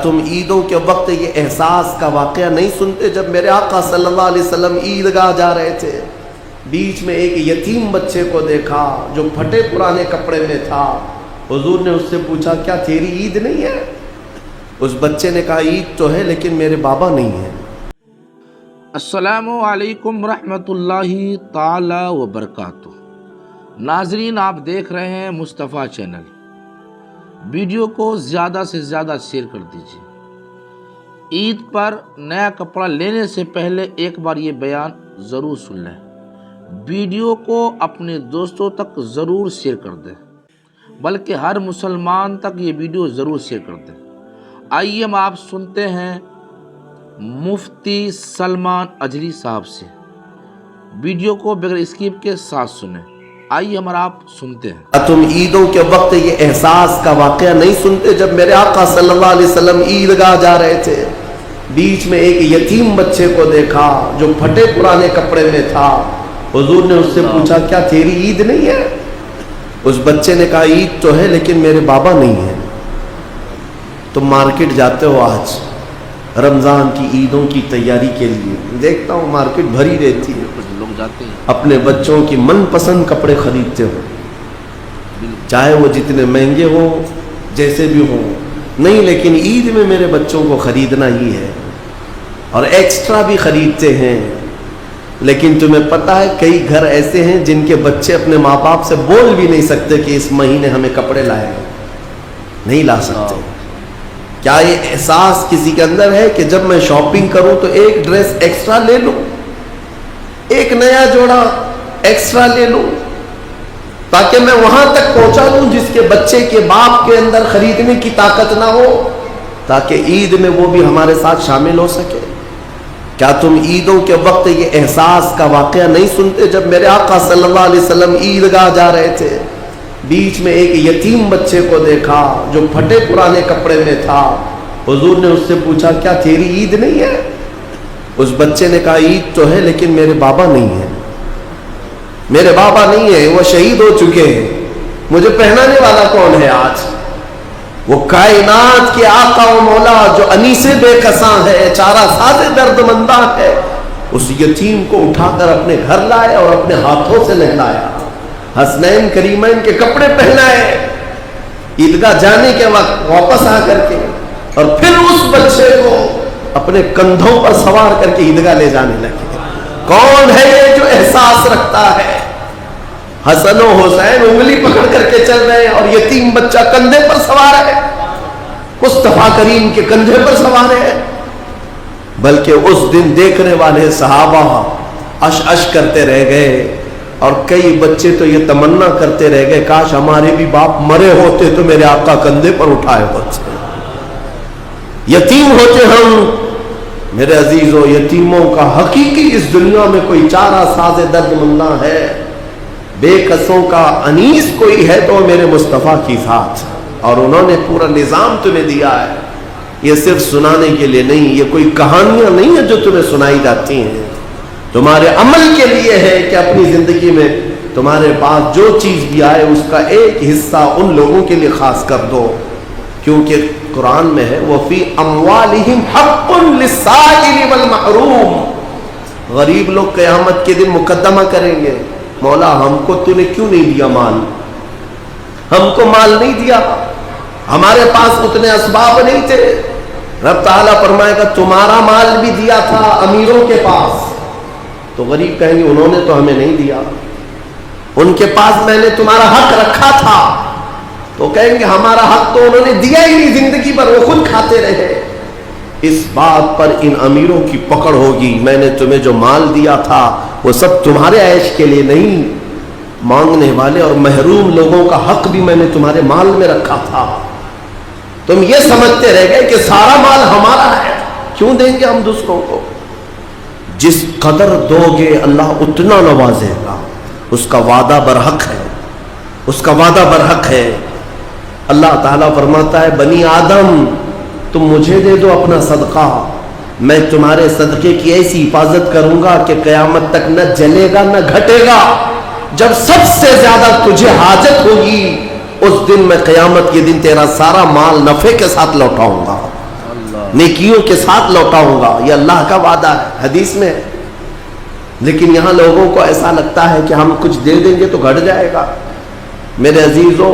تم عیدوں کے وقت یہ احساس کا واقعہ نہیں سنتے جب میرے آقا صلی اللہ علیہ وسلم عیدگاہ جا رہے تھے، بیچ میں ایک یتیم بچے کو دیکھا جو پھٹے پرانے کپڑے میں تھا۔ حضور نے اس سے پوچھا کیا تیری عید نہیں ہے؟ اس بچے نے کہا عید تو ہے لیکن میرے بابا نہیں ہیں۔ السلام علیکم ورحمۃ اللہ تعالی وبرکاتہ۔ ناظرین، آپ دیکھ رہے ہیں مصطفیٰ چینل۔ ویڈیو کو زیادہ سے زیادہ شیئر کر دیجیے۔ عید پر نیا کپڑا لینے سے پہلے ایک بار یہ بیان ضرور سن لیں۔ ویڈیو کو اپنے دوستوں تک ضرور شیئر کر دیں، بلکہ ہر مسلمان تک یہ ویڈیو ضرور شیئر کر دیں۔ آئیے ہم آپ سنتے ہیں مفتی سلمان اجری صاحب سے۔ ویڈیو کو بغیر اسکپ کے ساتھ سنیں۔ آئیے ہم آپ سنتے ہیں۔ تم عیدوں کے وقت یہ احساس کا واقعہ نہیں سنتے جب میرے آقا صلی اللہ علیہ وسلم عیدگاہ جا رہے تھے، بیچ میں ایک یتیم بچے کو دیکھا جو پھٹے پرانے کپڑے میں تھا۔ حضور نے اس سے پوچھا کیا تیری عید نہیں ہے؟ اس بچے نے کہا عید تو ہے لیکن میرے بابا نہیں ہیں۔ تم مارکیٹ جاتے ہو آج رمضان کی عیدوں کی تیاری کے لیے، دیکھتا ہوں مارکیٹ بھری رہتی ہے، لوگ جاتے ہیں اپنے بچوں کی من پسند کپڑے خریدتے ہو، چاہے وہ جتنے مہنگے ہوں جیسے بھی ہوں، نہیں لیکن عید میں میرے بچوں کو خریدنا ہی ہے، اور ایکسٹرا بھی خریدتے ہیں۔ لیکن تمہیں پتہ ہے کئی گھر ایسے ہیں جن کے بچے اپنے ماں باپ سے بول بھی نہیں سکتے کہ اس مہینے ہمیں کپڑے لائے، نہیں لا سکتے۔ کیا یہ احساس کسی کے اندر ہے کہ جب میں شاپنگ کروں تو ایک ڈریس ایکسٹرا لے لوں، ایک نیا جوڑا ایکسٹرا لے لوں، تاکہ میں وہاں تک پہنچا دوں جس کے بچے کے باپ کے اندر خریدنے کی طاقت نہ ہو، تاکہ عید میں وہ بھی ہمارے ساتھ شامل ہو سکے؟ کیا تم عیدوں کے وقت یہ احساس کا واقعہ نہیں سنتے جب میرے آقا صلی اللہ علیہ وسلم عیدگاہ جا رہے تھے، بیچ میں ایک یتیم بچے کو دیکھا جو پھٹے پرانے کپڑے میں تھا۔ حضور نے اس سے پوچھا کیا تیری عید نہیں ہے؟ اس بچے نے کہا عید تو ہے لیکن میرے بابا نہیں ہیں، میرے بابا نہیں ہیں، وہ شہید ہو چکے ہیں، مجھے پہنانے والا کون ہے آج؟ وہ کائنات کے آقا و مولا جو انیس بے کساں ہے، چارہ ساز درد منداں ہے، اس یتیم کو اٹھا کر اپنے گھر لائے اور اپنے ہاتھوں سے نہلایا، حسنین کریمین کے کپڑے پہنائے، عیدگاہ جانے کے وقت واپس آ کر کے، اور پھر اس بچے کو اپنے کندھوں پر سوار کر کے عیدگاہ لے جانے لگے۔ کون ہے یہ جو احساس رکھتا ہے؟ حسن و حسین انگلی پکڑ کر کے چل رہے ہیں اور یتیم بچہ کندھے پر سوار ہے، مصطفیٰ کریم کے کندھے پر سوار ہے۔ بلکہ اس دن دیکھنے والے صحابہ اش اش کرتے رہ گئے، اور کئی بچے تو یہ تمنا کرتے رہ گئے کاش ہمارے بھی باپ مرے ہوتے تو میرے آقا کندھے پر اٹھائے ہوتے، یتیم ہوتے ہم۔ میرے عزیزو، یتیموں کا حقیقی اس دنیا میں کوئی چارہ ساز درد منداں ہے، بے قصوں کا انیس کوئی ہے تو میرے مصطفیٰ کی ذات، اور انہوں نے پورا نظام تمہیں دیا ہے۔ یہ صرف سنانے کے لیے نہیں، یہ کوئی کہانیاں نہیں ہیں جو تمہیں سنائی جاتی ہیں، تمہارے عمل کے لیے ہے کہ اپنی زندگی میں تمہارے پاس جو چیز بھی آئے اس کا ایک حصہ ان لوگوں کے لیے خاص کر دو، کیونکہ قرآن میں ہے وَفِي أَمْوَالِهِمْ حَقٌّ لِلسَّائِلِ وَالْمَحْرُومِ۔ غریب لوگ قیامت کے دن مقدمہ کریں گے، مولا ہم کو تو نے کیوں نہیں دیا مال، ہم کو مال نہیں دیا، ہمارے پاس اتنے اسباب نہیں تھے۔ رب تعالیٰ فرمائے گا تمہارا مال بھی دیا تھا امیروں کے پاس، تو غریب کہیں گے انہوں نے تو ہمیں نہیں دیا، ان کے پاس میں نے تمہارا حق رکھا تھا، تو کہیں گے ہمارا حق تو انہوں نے دیا ہی نہیں، زندگی پر وہ خود کھاتے رہے۔ اس بات پر ان امیروں کی پکڑ ہوگی، میں نے تمہیں جو مال دیا تھا وہ سب تمہارے عیش کے لیے نہیں، مانگنے والے اور محروم لوگوں کا حق بھی میں نے تمہارے مال میں رکھا تھا۔ تم یہ سمجھتے رہ گئے کہ سارا مال ہمارا ہے، کیوں دیں گے ہم دوسروں کو؟ جس قدر دو گے اللہ اتنا نوازے گا، اس کا وعدہ برحق ہے، اس کا وعدہ برحق ہے۔ اللہ تعالیٰ فرماتا ہے بنی آدم تم مجھے دے دو اپنا صدقہ، میں تمہارے صدقے کی ایسی حفاظت کروں گا کہ قیامت تک نہ جلے گا نہ گھٹے گا۔ جب سب سے زیادہ تجھے حاجت ہوگی اس دن میں قیامت کے دن تیرا سارا مال نفع کے ساتھ لوٹاؤں گا۔ نیکیوں کے ساتھ لوٹاؤں گا، یہ اللہ کا وعدہ ہے، حدیث میں ہے۔ لیکن یہاں لوگوں کو ایسا لگتا ہے کہ ہم کچھ دے دیں گے تو گھٹ جائے گا۔ میرے عزیزوں،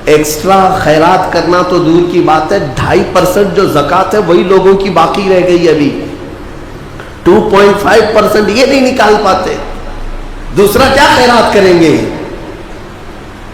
ایکسٹرا خیرات کرنا تو دور کی بات ہے، 2.5% جو زکوٰۃ ہے وہی لوگوں کی باقی رہ گئی ابھی، 2.5% یہ نہیں نکال پاتے، دوسرا کیا خیرات کریں گے؟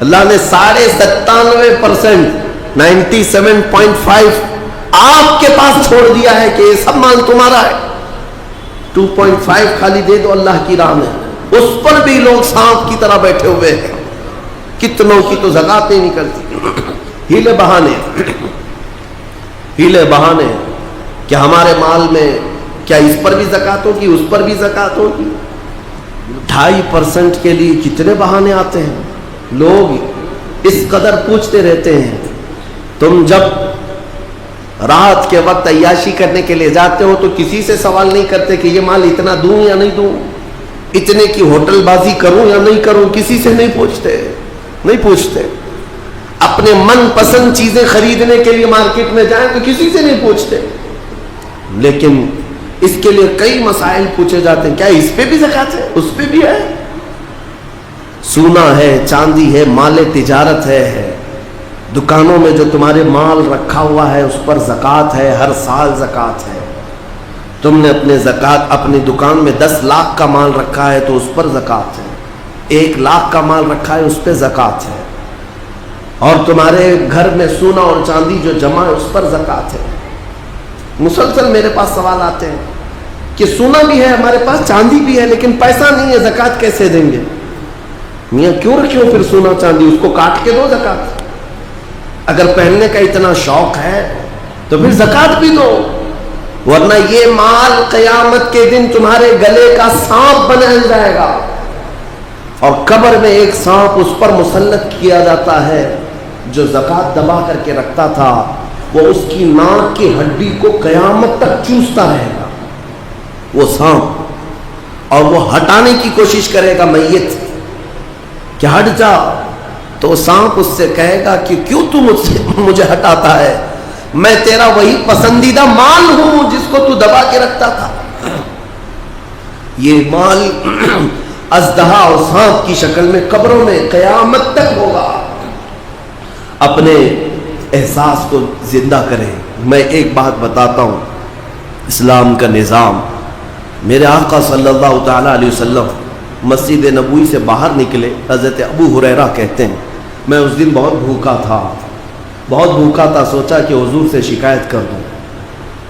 اللہ نے 97.5%، 97.5 آپ کے پاس چھوڑ دیا ہے کہ یہ سب مال تمہارا ہے، 2.5 خالی دے دو اللہ کی راہ میں، اس پر بھی لوگ سانپ کی طرح بیٹھے ہوئے ہیں۔ کتنوں کی تو زکوٰۃ نہیں نکلتی، ہیلے بہانے کہ ہمارے مال میں کیا اس پر بھی زکوٰۃ ہوگی، اس پر بھی زکوٰۃ ہوگی۔ 2.5% کے لیے کتنے بہانے آتے ہیں، لوگ اس قدر پوچھتے رہتے ہیں۔ تم جب رات کے وقت عیاشی کرنے کے لیے جاتے ہو تو کسی سے سوال نہیں کرتے کہ یہ مال اتنا دوں یا نہیں دوں، اتنے کی ہوٹل بازی کروں یا نہیں کروں، کسی سے نہیں پوچھتے۔ اپنے من پسند چیزیں خریدنے کے لیے مارکیٹ میں جائیں تو کسی سے نہیں پوچھتے، لیکن اس کے لیے کئی مسائل پوچھے جاتے ہیں، کیا اس پہ بھی زکوٰۃ ہے، اس پہ بھی ہے؟ سونا ہے، چاندی ہے، مال تجارت ہے، دکانوں میں جو تمہارے مال رکھا ہوا ہے اس پر زکوٰۃ ہے، ہر سال زکوٰۃ ہے۔ تم نے اپنی دکان میں 10 لاکھ کا مال رکھا ہے تو اس پر زکوٰۃ ہے، 1 لاکھ کا مال رکھا ہے اس پہ زکوٰۃ ہے، اور تمہارے گھر میں سونا اور چاندی جو جمع ہے اس پر زکوٰۃ ہے۔ مسلسل میرے پاس سوال آتے ہیں کہ سونا بھی ہے ہمارے پاس، چاندی بھی ہے، لیکن پیسہ نہیں ہے، زکوٰۃ کیسے دیں گے؟ میاں کیوں رکھے ہو پھر سونا چاندی، اس کو کاٹ کے دو زکوٰۃ۔ اگر پہننے کا اتنا شوق ہے تو پھر زکوٰۃ بھی دو، ورنہ یہ مال قیامت کے دن تمہارے گلے کا سانپ بنا جائے گا، اور قبر میں ایک سانپ اس پر مسلط کیا جاتا ہے جو زکوٰۃ دبا کر کے رکھتا تھا، وہ اس کی ناک کی ہڈی کو قیامت تک چوستا رہے گا وہ سانپ، اور وہ ہٹانے کی کوشش کرے گا میت کہ ہٹ جا، تو سانپ اس سے کہے گا کہ کیوں تو مجھے ہٹاتا ہے، میں تیرا وہی پسندیدہ مال ہوں جس کو تو دبا کے رکھتا تھا۔ یہ مال اژدہا اور سانپ کی شکل میں قبروں میں قیامت تک ہوگا۔ اپنے احساس کو زندہ کریں۔ میں ایک بات بتاتا ہوں، اسلام کا نظام، میرے آقا صلی اللہ تعالیٰ علیہ وسلم مسجد نبوی سے باہر نکلے، حضرت ابو ہریرہ کہتے ہیں میں اس دن بہت بھوکا تھا، سوچا کہ حضور سے شکایت کر دوں۔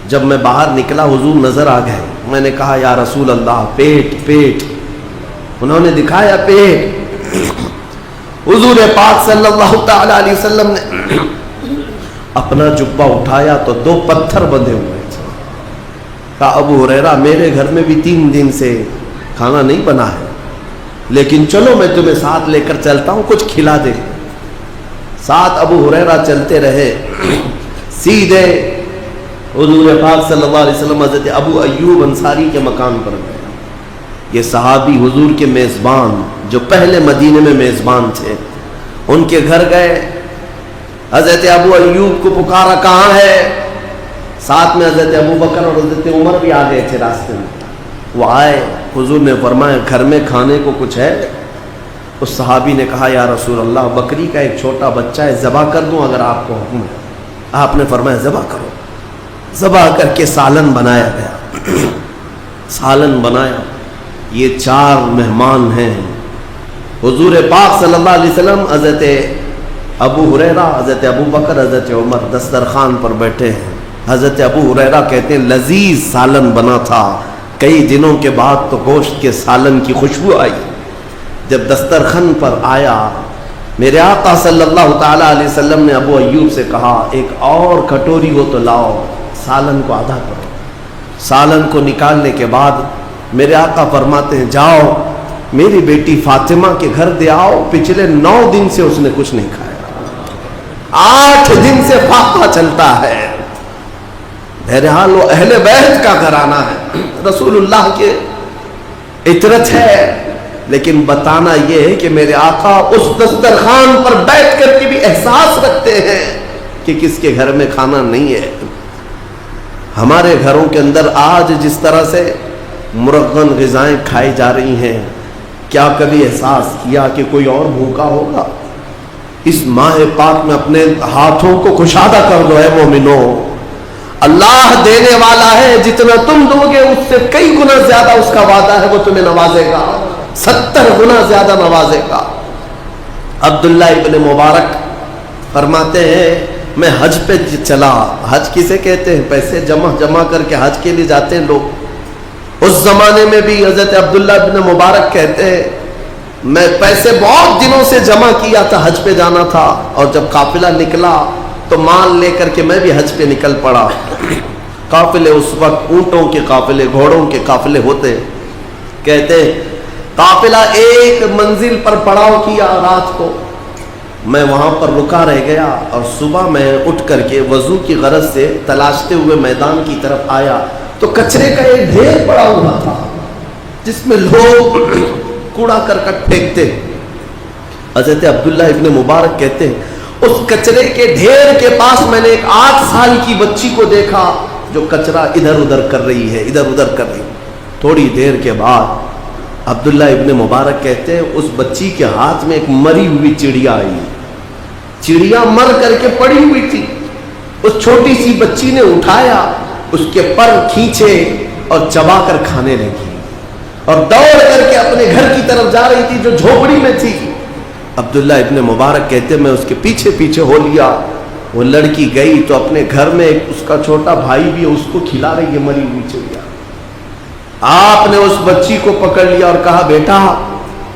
جب میں باہر نکلا حضور نظر آ گئے، میں نے کہا یا رسول اللہ پیٹ، انہوں نے دکھایا پیٹ۔ حضور پاک صلی اللہ تعالی علیہ وسلم نے اپنا جبہ اٹھایا تو 2 پتھر بندھے ہوئے تھے، کہا ابو ہریرہ میرے گھر میں بھی 3 دن سے کھانا نہیں بنا ہے، لیکن چلو میں تمہیں ساتھ لے کر چلتا ہوں، کچھ کھلا دے۔ ساتھ ابو ہریرہ چلتے رہے، سیدھے حضور پاک صلی اللہ علیہ وسلم حضرت ابو ایوب انصاری کے مکان پر گئے۔ یہ صحابی حضور کے میزبان جو پہلے مدینے میں میزبان تھے، ان کے گھر گئے، حضرت ابو ایوب کو پکارا کہاں ہے، ساتھ میں حضرت ابو بکر اور حضرت عمر بھی آ گئے تھے راستے میں۔ وہ آئے، حضور نے فرمایا گھر میں کھانے کو کچھ ہے؟ اس صحابی نے کہا یا رسول اللہ بکری کا ایک چھوٹا بچہ ہے، ذبح کر دوں اگر آپ کو حکم ہے؟ آپ نے فرمایا ذبح کرو۔ ذبح کر کے سالن بنایا گیا، سالن بنایا۔ یہ 4 مہمان ہیں، حضور پاک صلی اللہ علیہ وسلم، حضرت ابو ہریرہ، حضرت ابو بکر، حضرت عمر دسترخوان پر بیٹھے ہیں۔ حضرت ابو ہریرہ کہتے ہیں لذیذ سالن بنا تھا، کئی دنوں کے بعد تو گوشت کے سالن کی خوشبو آئی۔ جب دسترخوان پر آیا، میرے آقا صلی اللہ تعالیٰ علیہ وسلم نے ابو ایوب سے کہا ایک اور کٹوری ہو تو لاؤ، سالن کو آدھا کرو۔ سالن کو نکالنے کے بعد میرے آقا فرماتے ہیں جاؤ میری بیٹی فاطمہ کے گھر دے آؤ، پچھلے 9 دن سے اس نے کچھ نہیں کھایا، 8 دن سے فاقہ چلتا ہے۔ بہرحال وہ اہل بیت کا گھرانہ ہے، رسول اللہ کے عطرت ہے، لیکن بتانا یہ ہے کہ میرے آقا اس دسترخوان پر بیٹھ کر کے بھی احساس رکھتے ہیں کہ کس کے گھر میں کھانا نہیں ہے۔ ہمارے گھروں کے اندر آج جس طرح سے مرغن غذائیں کھائی جا رہی ہیں، کیا کبھی احساس کیا کہ کوئی اور بھوکا ہوگا؟ اس ماہ پاک میں اپنے ہاتھوں کو کشادہ کر دو اے مومنو، اللہ دینے والا ہے، جتنا تم دو گے اس سے کئی گنا زیادہ اس کا وعدہ ہے، وہ تمہیں نوازے گا، 70 گنا زیادہ نوازے گا۔ عبداللہ ابن مبارک فرماتے ہیں میں حج پہ چلا۔ حج کسے کہتے ہیں؟ پیسے جمع کر کے حج کے لیے جاتے ہیں لوگ۔ اس زمانے میں بھی حضرت عبداللہ ابن مبارک کہتے ہیں میں پیسے بہت دنوں سے جمع کیا تھا، حج پہ جانا تھا، اور جب قافلہ نکلا تو مال لے کر کے میں بھی حج پہ نکل پڑا۔ قافلے اس وقت اونٹوں کے قافلے، گھوڑوں کے قافلے ہوتے، کہتے قافلہ ایک منزل پر پڑاؤ کیا رات کو، میں وہاں پر رکا رہ گیا، اور صبح میں اٹھ کر کے وضو کی غرض سے تلاشتے ہوئے میدان کی طرف آیا تو کچرے کا ایک ڈھیر پڑا ہوا تھا جس میں لوگ کوڑا کرکٹ پھینکتے۔ حضرت عبداللہ ابن مبارک کہتے ہیں اس کچرے کے ڈھیر کے پاس میں نے ایک 8 سال کی بچی کو دیکھا جو کچرا ادھر ادھر کر رہی ہے، ادھر ادھر کر رہی۔ تھوڑی دیر کے بعد عبداللہ ابن مبارک کہتے ہیں اس بچی کے ہاتھ میں ایک مری ہوئی چڑیا آئی، چڑیا مر کر کے پڑی ہوئی تھی۔ اس چھوٹی سی بچی نے اٹھایا، اس کے پر کھینچے اور چبا کر کھانے لگی، اور دوڑ کر کے اپنے گھر کی طرف جا رہی تھی جو جھوپڑی میں تھی۔ عبداللہ ابن مبارک کہتے میں اس کے پیچھے پیچھے ہو لیا، وہ لڑکی گئی تو اپنے گھر میں اس کا چھوٹا بھائی بھی اس کو کھلا رہی ہے مری ہوئی چڑیا۔ آپ نے اس بچی کو پکڑ لیا اور کہا بیٹا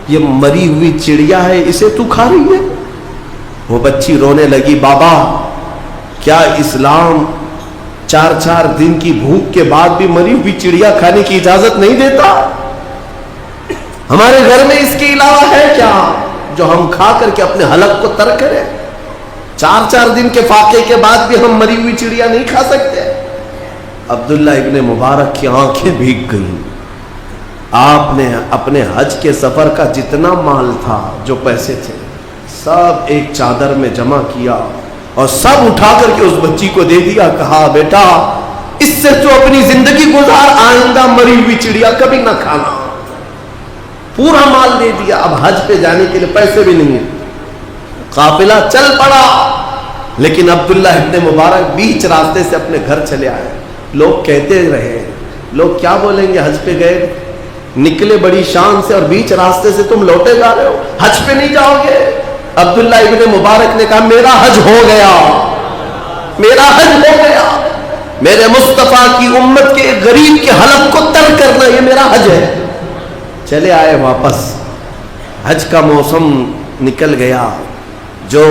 یہ مری ہوئی چڑیا ہے، اسے تو کھا رہی ہے؟ وہ بچی رونے لگی، بابا کیا اسلام 4 دن کی بھوک کے بعد بھی مری ہوئی چڑیا کھانے کی اجازت نہیں دیتا؟ ہمارے گھر میں اس کے علاوہ ہے کیا جو ہم کھا کر کے اپنے حلق کو ترک کریں؟ 4 دن کے فاقے کے بعد بھی ہم مری ہوئی چڑیا نہیں کھا سکتے؟ عبداللہ ابن مبارک کی آنکھیں بھیگ گئیں۔ آپ نے اپنے حج کے سفر کا جتنا مال تھا، جو پیسے تھے، سب ایک چادر میں جمع کیا اور سب اٹھا کر کے اس بچی کو دے دیا۔ کہا بیٹا اس سے تو اپنی زندگی گزار، آئندہ مری ہوئی چڑیا کبھی نہ کھانا۔ پورا مال دے دیا۔ اب حج پہ جانے کے لیے پیسے بھی نہیں ہیں، قافلہ چل پڑا، لیکن عبداللہ ابن مبارک بیچ راستے سے اپنے گھر چلے آئے۔ لوگ کہتے رہے، لوگ کیا بولیں گے، حج پہ گئے، نکلے بڑی شان سے اور بیچ راستے سے تم لوٹے جا رہے ہو، حج پہ نہیں جاؤ گے؟ عبداللہ ابن مبارک نے کہا میرا حج ہو گیا، میرا حج ہو گیا، میرے مصطفیٰ کی امت کے غریب کے حلق کو تر کرنا یہ میرا حج ہے۔ چلے آئے واپس۔ حج کا موسم نکل گیا۔ جو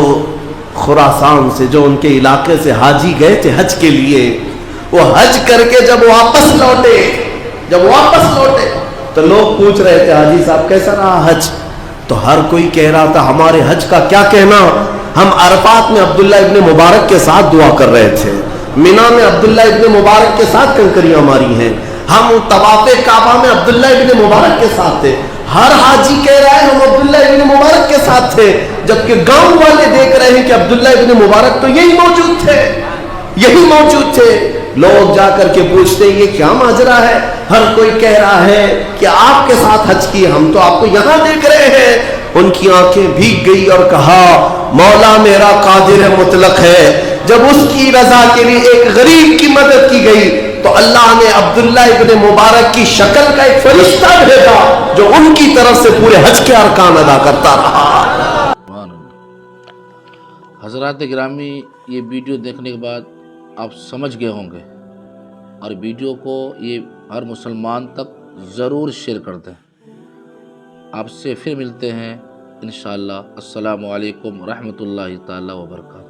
خراسان سے، جو ان کے علاقے سے حاجی گئے تھے حج کے لیے، وہ حج کر کے جب واپس لوٹے تو لوگ پوچھ رہے تھے حاجی صاحب کیسا رہا حج؟ تو ہر کوئی کہہ رہا تھا ہمارے حج کا کیا کہنا، ہم عرفات میں عبداللہ ابن مبارک کے ساتھ دعا کر رہے تھے، مینا میں عبداللہ ابن مبارک کے ساتھ کنکریاں ماری ہیں، ہم طواف کعبہ میں عبداللہ ابن مبارک کے ساتھ تھے۔ ہر حاجی کہہ رہا ہے ہم عبداللہ ابن مبارک کے ساتھ تھے، جبکہ گاؤں والے دیکھ رہے ہیں کہ عبداللہ ابن مبارک تو یہی موجود تھے۔ لوگ جا کر کے پوچھتے ہیں یہ کیا ماجرا ہے؟ ہر کوئی کہہ رہا ہے کہ آپ کے ساتھ حج کی، ہم تو آپ کو یہاں دیکھ رہے ہیں۔ ان کی آنکھیں بھیگ گئی اور کہا مولا میرا قادر مطلق ہے، جب اس کی رضا کے لیے ایک غریب کی مدد کی گئی تو اللہ نے عبداللہ ابن مبارک کی شکل کا ایک فرشتہ بھیجا جو ان کی طرف سے پورے حج کے ارکان ادا کرتا رہا۔ حضرات گرامی، یہ ویڈیو دیکھنے کے بعد آپ سمجھ گئے ہوں گے، اور ویڈیو کو یہ ہر مسلمان تک ضرور شیئر کر دیں۔ آپ سے پھر ملتے ہیں انشاءاللہ۔ السلام علیکم ورحمۃ اللہ تعالی وبرکاتہ۔